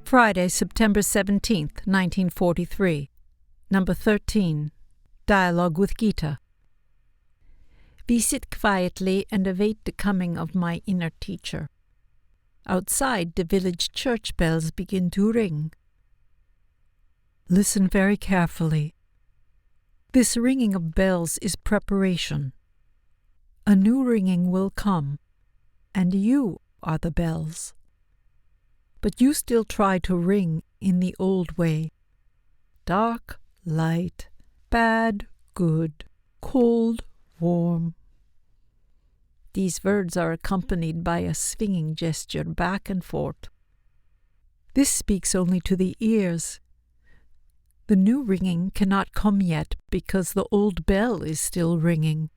Friday, September 17th, 1943. Number 13. Dialogue with Gitta. We sit quietly and await the coming of my inner teacher. Outside, the village church bells begin to ring. Listen very carefully. This ringing of bells is preparation. A new ringing will come, and you are the bells. But you still try to ring in the old way. Dark, light, bad, good, cold, warm. These words are accompanied by a swinging gesture back and forth. This speaks only to the ears. The new ringing cannot come yet because the old bell is still ringing.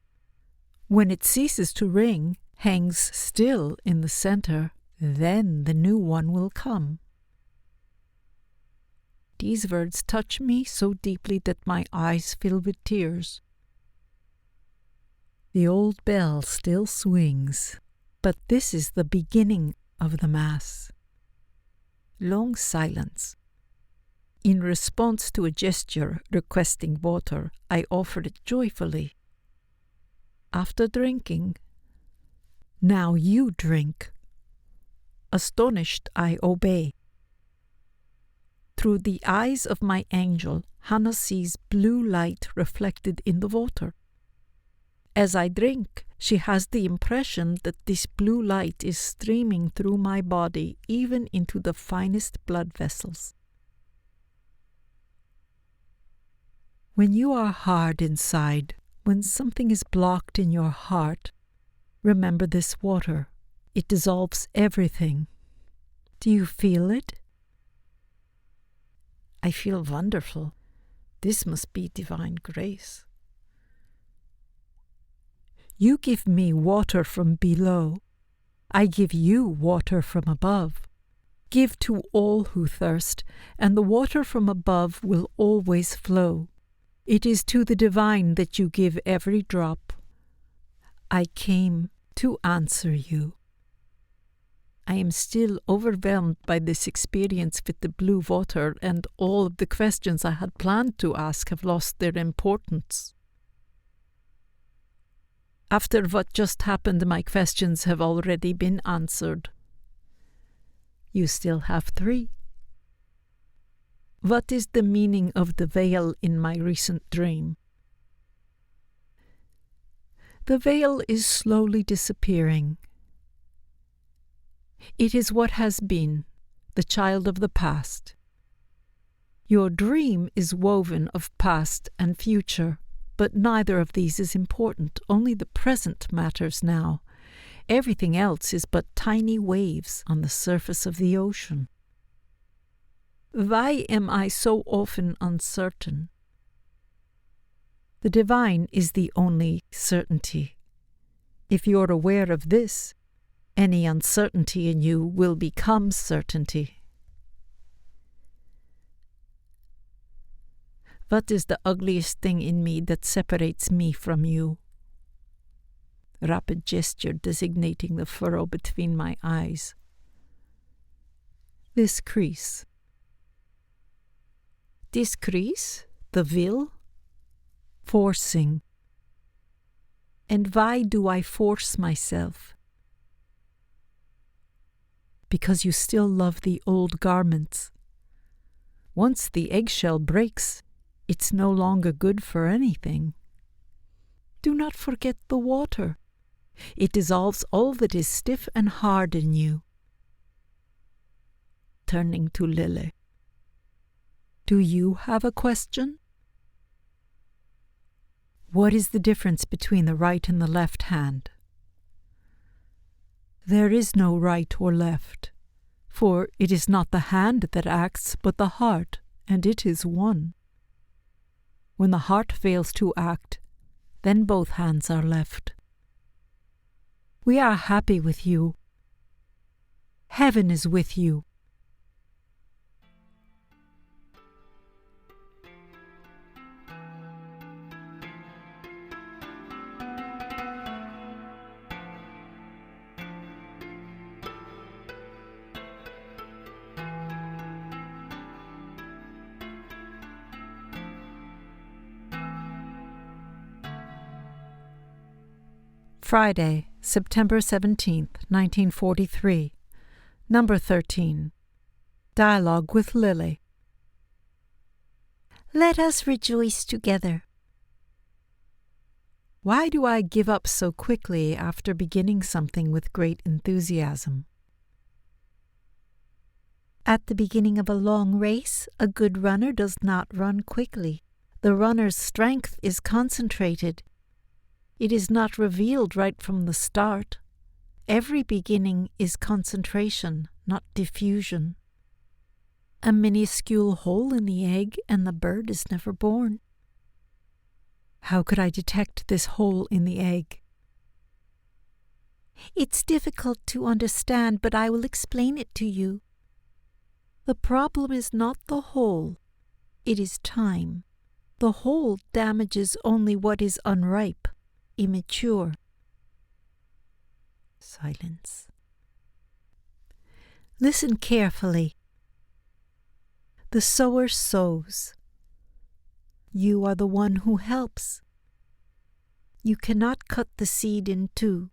When it ceases to ring, hangs still in the center, then the new one will come. These words touch me so deeply that my eyes fill with tears. The old bell still swings, but this is the beginning of the Mass. Long silence. In response to a gesture requesting water, I offered it joyfully. After drinking, now you drink. Astonished, I obey. Through the eyes of my angel, Hanna sees blue light reflected in the water. As I drink, she has the impression that this blue light is streaming through my body, even into the finest blood vessels. When you are hard inside, when something is blocked in your heart, remember this water. It dissolves everything. Do you feel it? I feel wonderful. This must be divine grace. You give me water from below. I give you water from above. Give to all who thirst, and the water from above will always flow. It is to the divine that you give every drop. I came to answer you. I am still overwhelmed by this experience with the blue water, and all of the questions I had planned to ask have lost their importance. After what just happened, my questions have already been answered. You still have 3. What is the meaning of the veil in my recent dream? The veil is slowly disappearing. It is what has been, the child of the past. Your dream is woven of past and future, but neither of these is important. Only the present matters now. Everything else is but tiny waves on the surface of the ocean. Why am I so often uncertain? The divine is the only certainty. If you're aware of this, any uncertainty in you will become certainty. What is the ugliest thing in me that separates me from you? Rapid gesture designating the furrow between my eyes. This crease. This crease, the will? Forcing. And why do I force myself? Because you still love the old garments. Once the eggshell breaks, it's no longer good for anything. Do not forget the water. It dissolves all that is stiff and hard in you. Turning to Lily. Do you have a question? What is the difference between the right and the left hand? There is no right or left, for it is not the hand that acts, but the heart, and it is one. When the heart fails to act, then both hands are left. We are happy with you. Heaven is with you. Friday, September 17th, 1943. Number 13. Dialogue with Lily. Let us rejoice together. Why do I give up so quickly after beginning something with great enthusiasm? At the beginning of a long race, a good runner does not run quickly. The runner's strength is concentrated. It is not revealed right from the start. Every beginning is concentration, not diffusion. A minuscule hole in the egg and the bird is never born. How could I detect this hole in the egg? It's difficult to understand, but I will explain it to you. The problem is not the hole, it is time. The hole damages only what is unripe, immature. Silence. Listen carefully. The sower sows. You are the one who helps. You cannot cut the seed in two.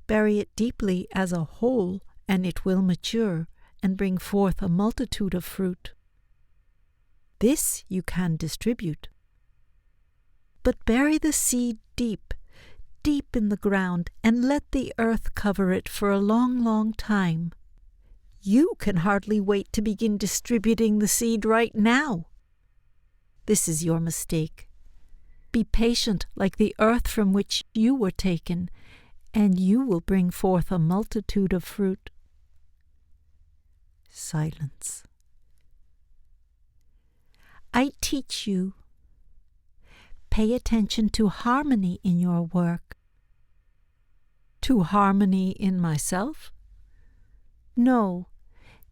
Bury it deeply as a whole, and it will mature and bring forth a multitude of fruit. This you can distribute. But bury the seed deep, deep in the ground, and let the earth cover it for a long, long time. You can hardly wait to begin distributing the seed right now. This is your mistake. Be patient like the earth from which you were taken, and you will bring forth a multitude of fruit. Silence. I teach you. Pay attention to harmony in your work. To harmony in myself? No.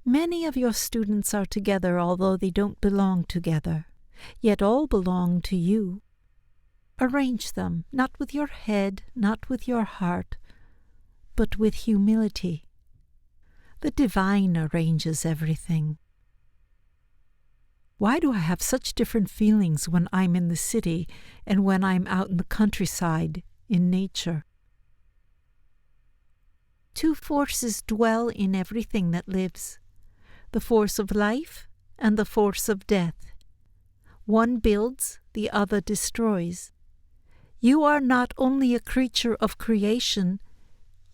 Many of your students are together, although they don't belong together. Yet all belong to you. Arrange them, not with your head, not with your heart, but with humility. The divine arranges everything. Why do I have such different feelings when I'm in the city and when I'm out in the countryside, in nature? Two forces dwell in everything that lives, the force of life and the force of death. One builds, the other destroys. You are not only a creature of creation,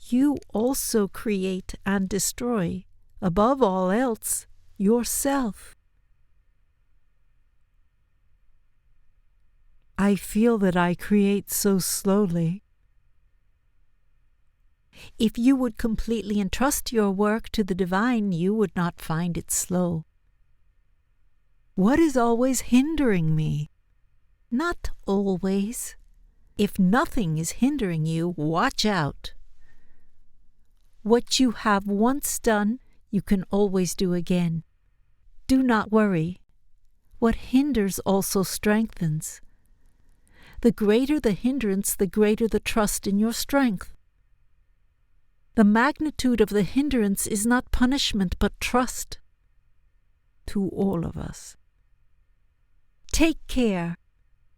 you also create and destroy, above all else, yourself. I feel that I create so slowly. If you would completely entrust your work to the divine, you would not find it slow. What is always hindering me? Not always. If nothing is hindering you, watch out. What you have once done, you can always do again. Do not worry. What hinders also strengthens. The greater the hindrance, the greater the trust in your strength. The magnitude of the hindrance is not punishment, but trust. To all of us. Take care.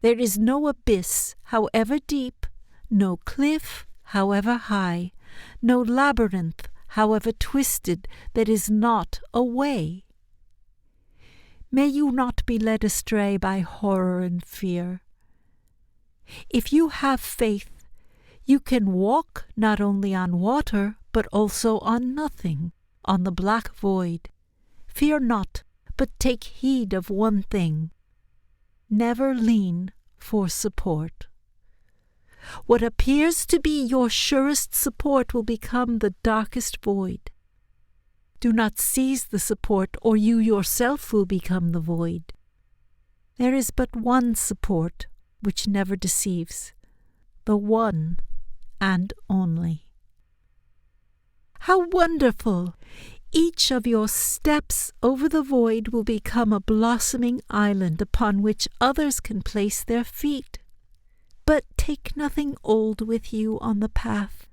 There is no abyss, however deep, no cliff, however high, no labyrinth, however twisted, that is not a way. May you not be led astray by horror and fear. If you have faith, you can walk not only on water, but also on nothing, on the black void. Fear not, but take heed of one thing. Never lean for support. What appears to be your surest support will become the darkest void. Do not seize the support, or you yourself will become the void. There is but one support which never deceives, the one and only. How wonderful! Each of your steps over the void will become a blossoming island upon which others can place their feet. But take nothing old with you on the path.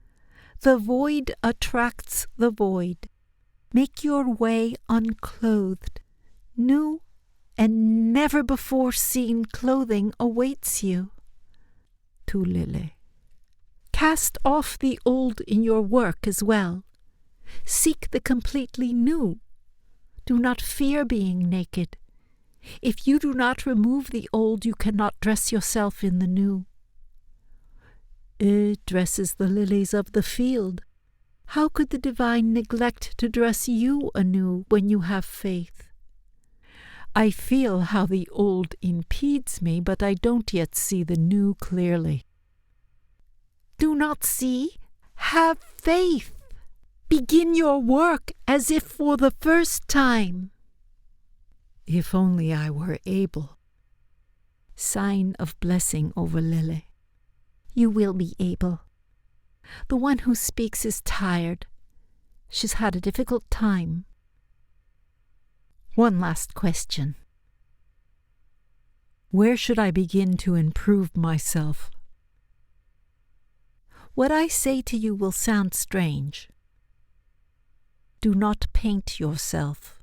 The void attracts the void. Make your way unclothed. New and never before seen clothing awaits you. To Lily. Cast off the old in your work as well. Seek the completely new. Do not fear being naked. If you do not remove the old, you cannot dress yourself in the new. It dresses the lilies of the field. How could the divine neglect to dress you anew when you have faith? I feel how the old impedes me, but I don't yet see the new clearly. Do not see? Have faith. Begin your work as if for the first time. If only I were able. Sign of blessing over Lily. You will be able. The one who speaks is tired. She's had a difficult time. One last question. Where should I begin to improve myself? What I say to you will sound strange. Do not paint yourself.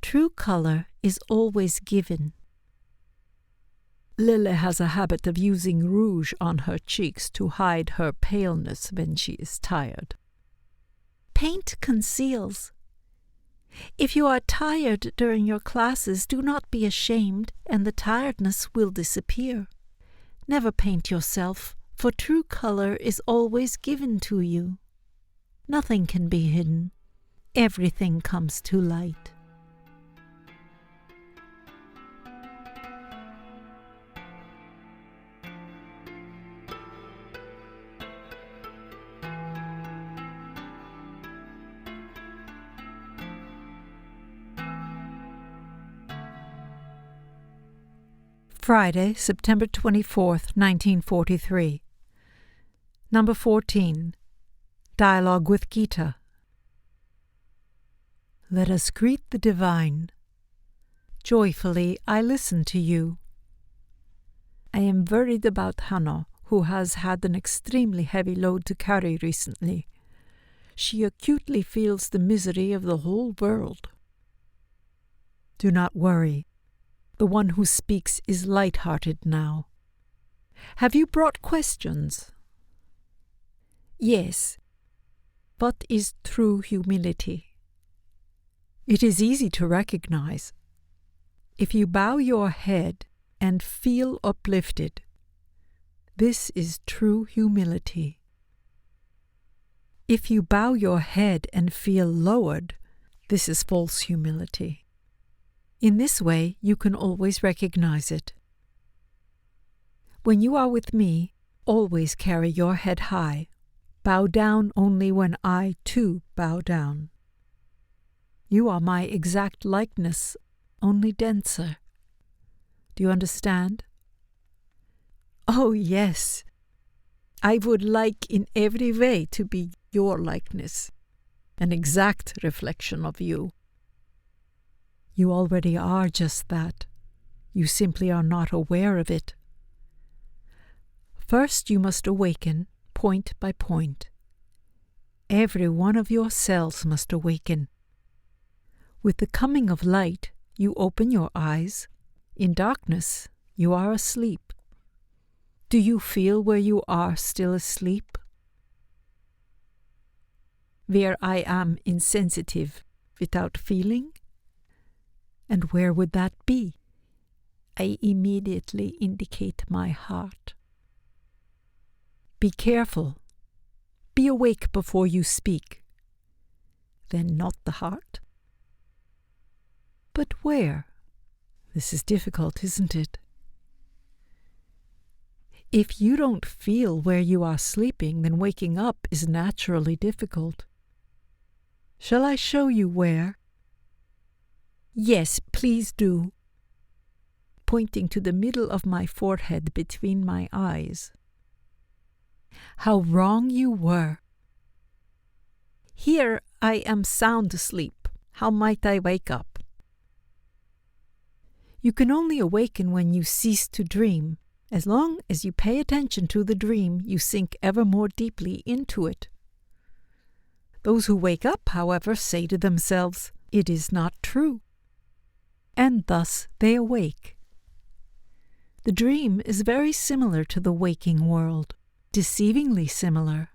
True color is always given. Lily has a habit of using rouge on her cheeks to hide her paleness when she is tired. Paint conceals. If you are tired during your classes, do not be ashamed, and the tiredness will disappear. Never paint yourself, for true color is always given to you. Nothing can be hidden. Everything comes to light. Friday, September 24th, 1943. Number 14. Dialogue with Gitta. Let us greet the divine. Joyfully I listen to you. I am worried about Hanna, who has had an extremely heavy load to carry recently. She acutely feels the misery of the whole world. Do not worry. The one who speaks is light-hearted now. Have you brought questions? Yes. What is true humility? It is easy to recognize. If you bow your head and feel uplifted, this is true humility. If you bow your head and feel lowered, this is false humility. In this way, you can always recognize it. When you are with me, always carry your head high. Bow down only when I, too, bow down. You are my exact likeness, only denser. Do you understand? Oh, yes. I would like in every way to be your likeness, an exact reflection of you. You already are just that. You simply are not aware of it. First you must awaken, point by point. Every one of your cells must awaken. With the coming of light, you open your eyes. In darkness, you are asleep. Do you feel where you are still asleep? Where I am insensitive, without feeling? And where would that be? I immediately indicate my heart. Be careful. Be awake before you speak. Then not the heart? But where? This is difficult, isn't it? If you don't feel where you are sleeping, then waking up is naturally difficult. Shall I show you where? Yes, please do. Pointing to the middle of my forehead between my eyes. How wrong you were. Here I am sound asleep. How might I wake up? You can only awaken when you cease to dream. As long as you pay attention to the dream, you sink ever more deeply into it. Those who wake up, however, say to themselves, "It is not true." And thus they awake. The dream is very similar to the waking world. deceivingly similar.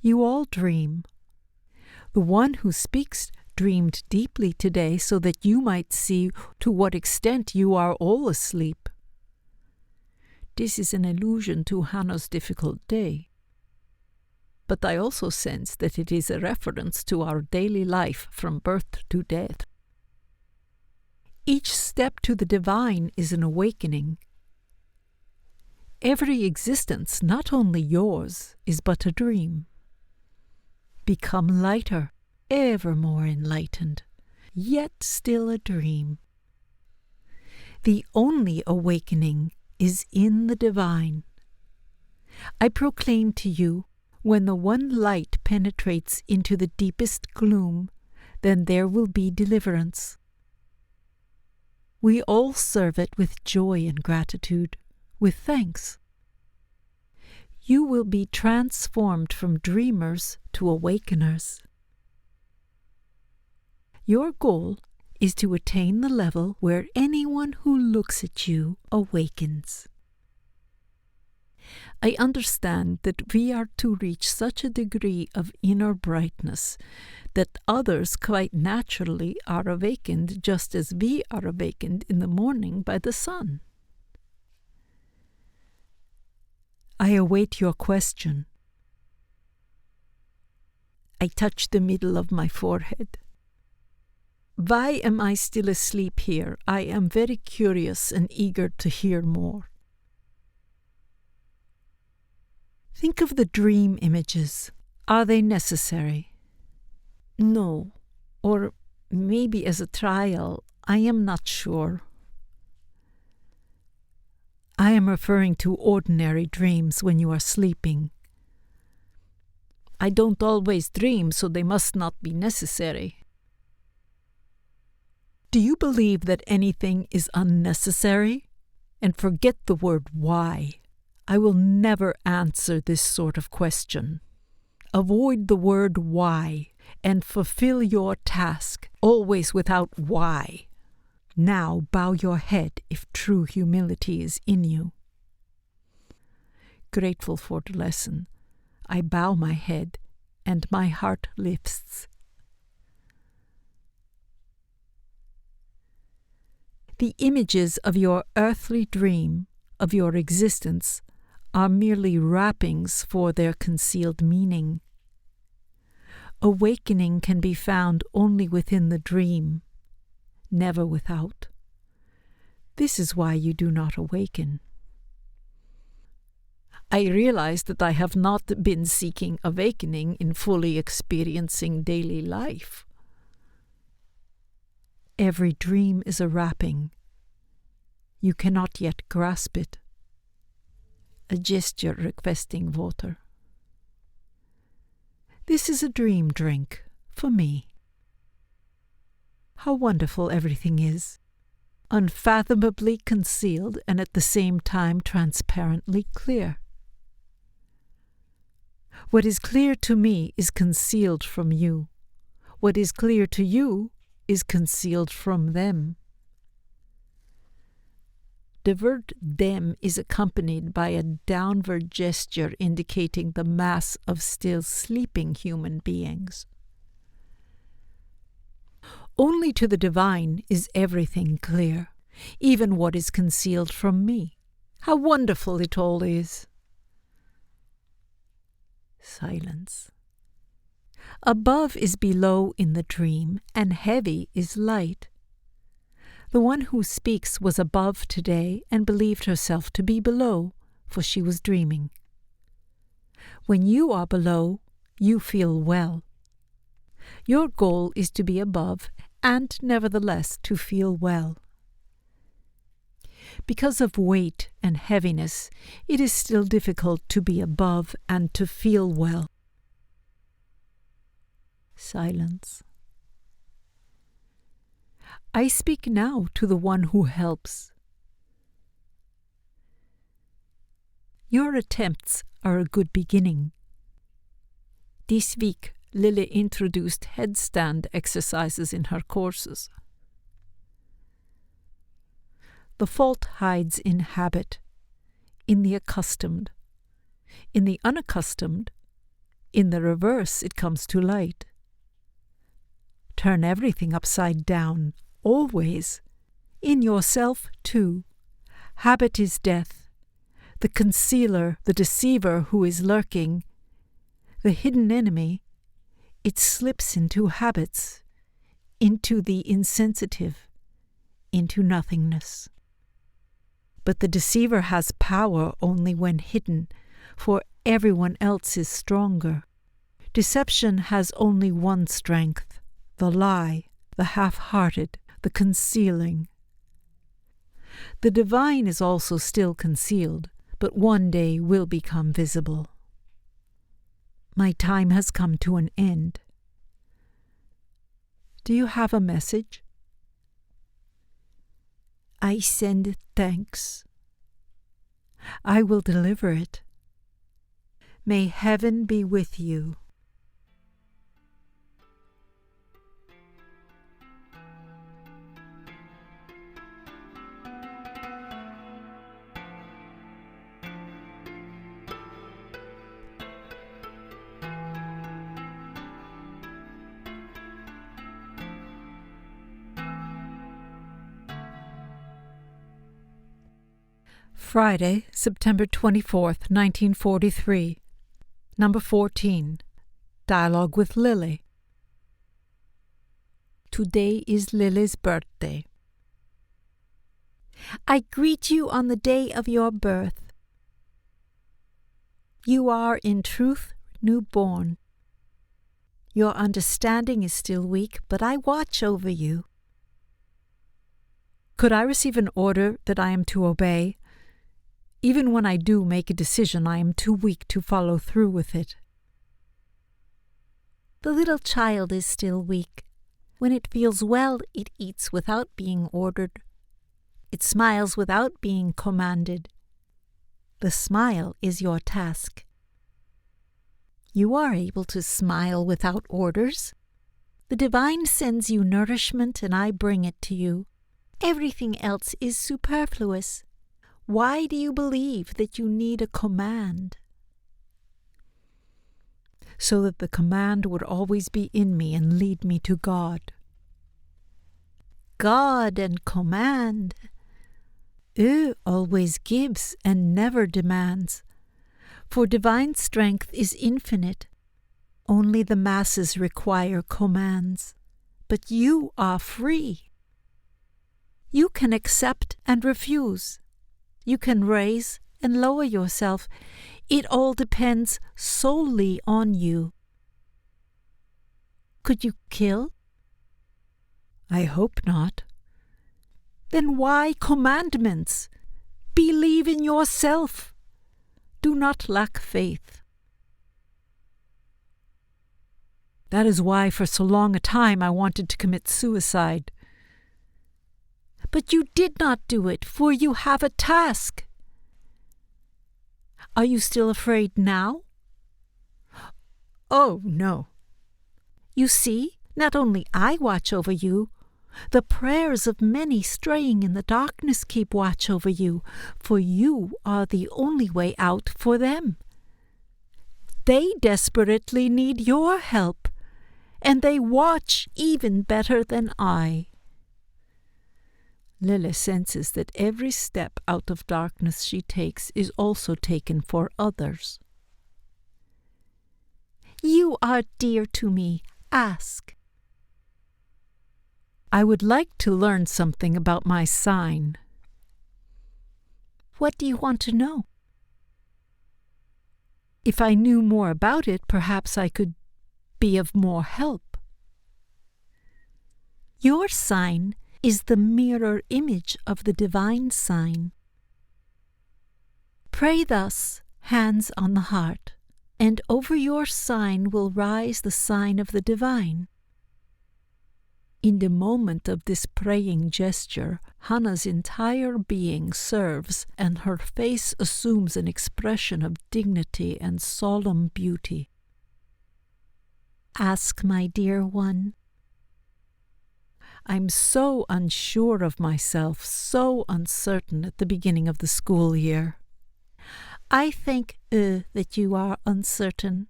You all dream. The one who speaks dreamed deeply today so that you might see to what extent you are all asleep. This is an allusion to Hanna's difficult day. But I also sense that it is a reference to our daily life from birth to death. Each step to the divine is an awakening. Every existence, not only yours, is but a dream. Become lighter, ever more enlightened, yet still a dream. The only awakening is in the divine. I proclaim to you, when the one light penetrates into the deepest gloom, then there will be deliverance. We all serve it with joy and gratitude, with thanks. You will be transformed from dreamers to awakeners. Your goal is to attain the level where anyone who looks at you awakens. I understand that we are to reach such a degree of inner brightness that others quite naturally are awakened just as we are awakened in the morning by the sun. I await your question. I touch the middle of my forehead. Why am I still asleep here? I am very curious and eager to hear more. Think of the dream images. Are they necessary? No, or maybe as a trial, I am not sure. I am referring to ordinary dreams when you are sleeping. I don't always dream, so they must not be necessary. Do you believe that anything is unnecessary? And forget the word why. I will never answer this sort of question. Avoid the word why and fulfill your task, always without why. Now bow your head if true humility is in you. Grateful for the lesson, I bow my head and my heart lifts. The images of your earthly dream, of your existence, are merely wrappings for their concealed meaning. Awakening can be found only within the dream, never without. This is why you do not awaken. I realize that I have not been seeking awakening in fully experiencing daily life. Every dream is a wrapping. You cannot yet grasp it. A gesture requesting water. This is a dream drink for me. How wonderful everything is, unfathomably concealed and at the same time transparently clear. What is clear to me is concealed from you. What is clear to you is concealed from them. The word them is accompanied by a downward gesture indicating the mass of still sleeping human beings. Only to the divine is everything clear, even what is concealed from me. How wonderful it all is! Silence. Above is below in the dream, and heavy is light. The one who speaks was above today and believed herself to be below, for she was dreaming. When you are below, you feel well. Your goal is to be above and nevertheless to feel well. Because of weight and heaviness, it is still difficult to be above and to feel well. Silence. I speak now to the one who helps. Your attempts are a good beginning. This week, Lily introduced headstand exercises in her courses. The fault hides in habit, in the accustomed. In the unaccustomed, in the reverse, it comes to light. Turn everything upside down, always. In yourself, too. Habit is death. The concealer, the deceiver who is lurking, the hidden enemy, it slips into habits, into the insensitive, into nothingness. But the deceiver has power only when hidden, for everyone else is stronger. Deception has only one strength, the lie, the half-hearted, the concealing. The divine is also still concealed, but one day will become visible. My time has come to an end. Do you have a message? I send thanks. I will deliver it. May heaven be with you. Friday, September 24th, 1943. Number 14. Dialogue with Lily. Today is Lily's birthday. I greet you on the day of your birth. You are in truth newborn. Your understanding is still weak, but I watch over you. Could I receive an order that I am to obey? Even when I do make a decision, I am too weak to follow through with it. The little child is still weak. When it feels well, it eats without being ordered. It smiles without being commanded. The smile is your task. You are able to smile without orders. The divine sends you nourishment and I bring it to you. Everything else is superfluous. Why do you believe that you need a command? So that the command would always be in me and lead me to God. God and command. Always gives and never demands. For divine strength is infinite. Only the masses require commands. But you are free. You can accept and refuse. You can raise and lower yourself. It all depends solely on you. Could you kill? I hope not. Then why commandments? Believe in yourself. Do not lack faith. That is why for so long a time I wanted to commit suicide. But you did not do it, for you have a task. Are you still afraid now? Oh, no. You see, not only I watch over you, the prayers of many straying in the darkness keep watch over you, for you are the only way out for them. They desperately need your help, and they watch even better than I. Lily senses that every step out of darkness she takes is also taken for others. You are dear to me. Ask. I would like to learn something about my sign. What do you want to know? If I knew more about it, perhaps I could be of more help. Your sign is the mirror image of the divine sign. Pray thus, hands on the heart, and over your sign will rise the sign of the divine. In the moment of this praying gesture, Hanna's entire being serves, and her face assumes an expression of dignity and solemn beauty. Ask, my dear one. I'm so unsure of myself, so uncertain at the beginning of the school year. I think that you are uncertain.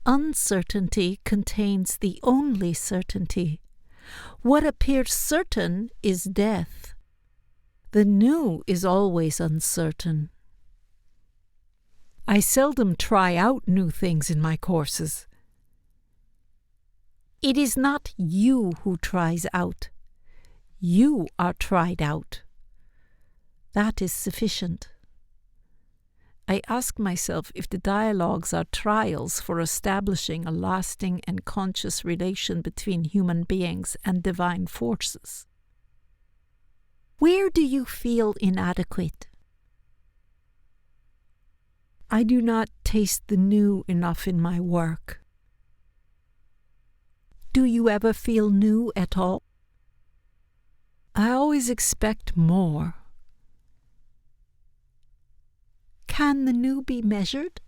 Uncertainty contains the only certainty. What appears certain is death. The new is always uncertain. I seldom try out new things in my courses. It is not you who tries out. You are tried out. That is sufficient. I ask myself if the dialogues are trials for establishing a lasting and conscious relation between human beings and divine forces. Where do you feel inadequate? I do not taste the new enough in my work. Do you ever feel new at all? I always expect more. Can the new be measured?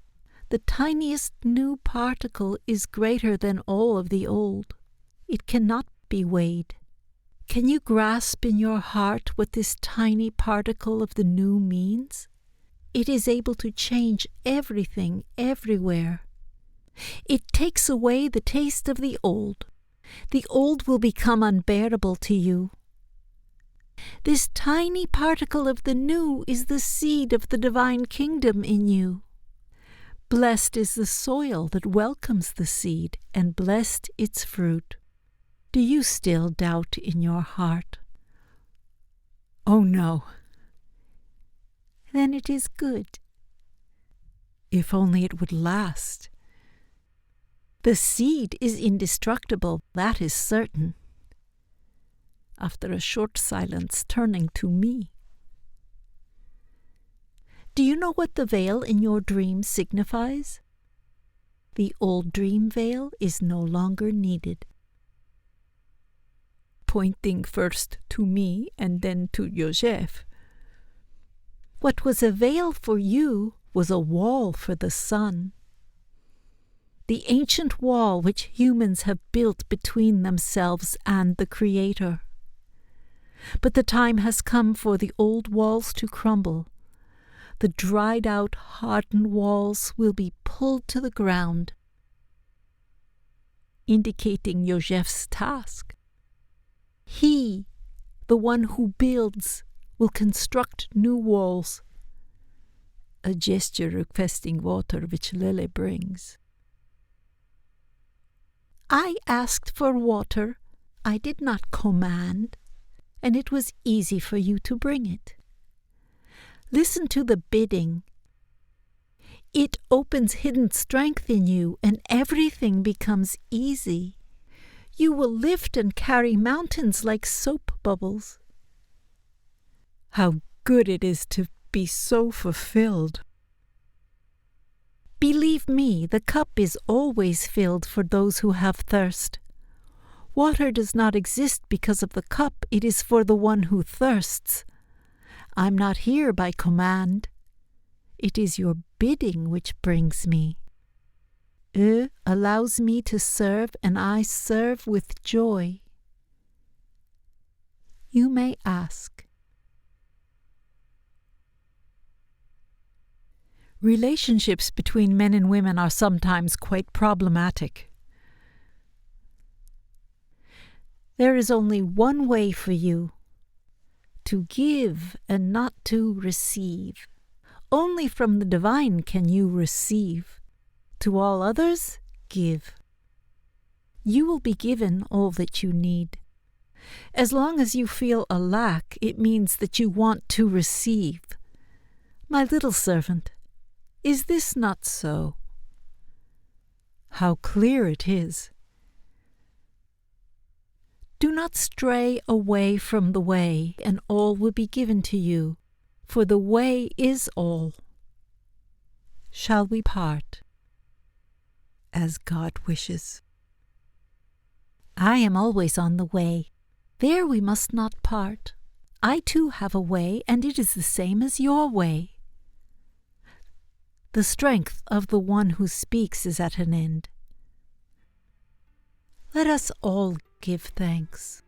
The tiniest new particle is greater than all of the old. It cannot be weighed. Can you grasp in your heart what this tiny particle of the new means? It is able to change everything, everywhere. It takes away the taste of the old. The old will become unbearable to you. This tiny particle of the new is the seed of the divine kingdom in you. Blessed is the soil that welcomes the seed, and blessed its fruit. Do you still doubt in your heart? Oh, no. Then it is good. If only it would last. The seed is indestructible, that is certain. After a short silence, turning to me. Do you know what the veil in your dream signifies? The old dream veil is no longer needed. Pointing first to me and then to Joseph. What was a veil for you was a wall for the sun. The ancient wall which humans have built between themselves and the Creator. But the time has come for the old walls to crumble. The dried-out, hardened walls will be pulled to the ground, indicating Joseph's task. He, the one who builds, will construct new walls. A gesture requesting water which Lily brings. I asked for water. I did not command. And it was easy for you to bring it. Listen to the bidding. It opens hidden strength in you, and everything becomes easy. You will lift and carry mountains like soap bubbles. How good it is to be so fulfilled. Believe me, the cup is always filled for those who have thirst. Water does not exist because of the cup, it is for the one who thirsts. I'm not here by command. It is your bidding which brings me. Allows me to serve, and I serve with joy. You may ask. Relationships between men and women are sometimes quite problematic. There is only one way for you, to give and not to receive. Only from the divine can you receive. To all others, give. You will be given all that you need. As long as you feel a lack, it means that you want to receive. My little servant, is this not so? How clear it is. Do not stray away from the way, and all will be given to you, for the way is all. Shall we part? As God wishes. I am always on the way. There we must not part. I too have a way, and it is the same as your way. The strength of the one who speaks is at an end. Let us all give thanks.